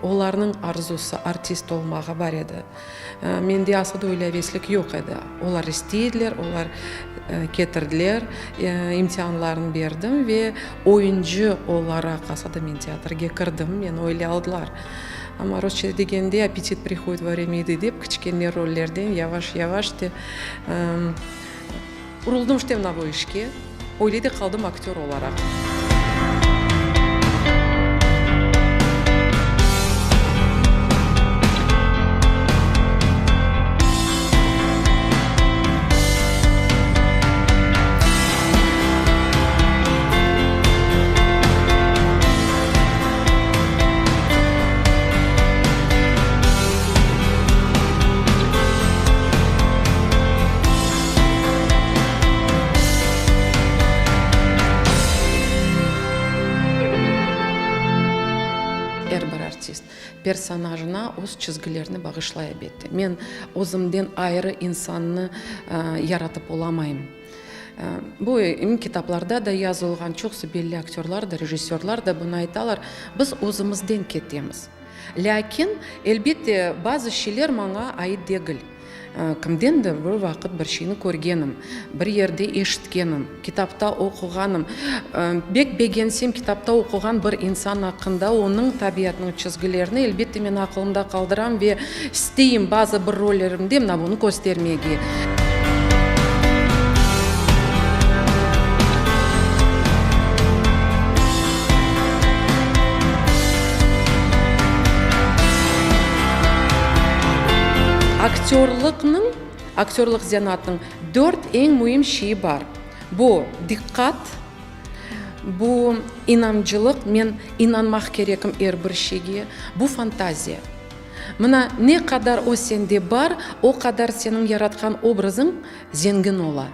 оларның арзусы артист olmağı бар еді. Менде асыды ойлабеслік yok еді. Олар істейділер, олар кетірділер, имтиханларын бердім ве ойыншы олара қасады мен театрге кірдім, мен ойлай алдылар. Ama Rusça degende аппетит приходит во время еды деп кішкене роллерден яваш те ұрылдым штем на бойышке, ойлайды қалдым актер оларақ. Әрбір артист персонажына өз чизгілеріні бағышлай бетті. Мен өзімден айры инсанны яратып оламайым. Бұл китапларда да yazылған чоқсы белі актерлар да, режиссерлар да бұны айталар, біз өзімізден кетеміз. Ләкин, әлбетте, базы шелер маңа айт дегіл. Кімден де бір вақыт бір шейіні көргенім, бір ерде ешіткенім, китапта оқығаным. Бек-бегенсем китапта оқыған бір инсан ақында оның табиятының чизгілеріні әлбетте мен ақылымда қалдырам ве істейім базы бір роллерімде мына бұны көстермеге. Актерлық зянатның 4 ең мұйым шейі бар. Бұл диққат, бұл инанчылық, мен инанмақ керекім әрбір шеге, бұл фантазия. Мына не қадар о сенде бар, о қадар сенің яратқан образың зенгін ола.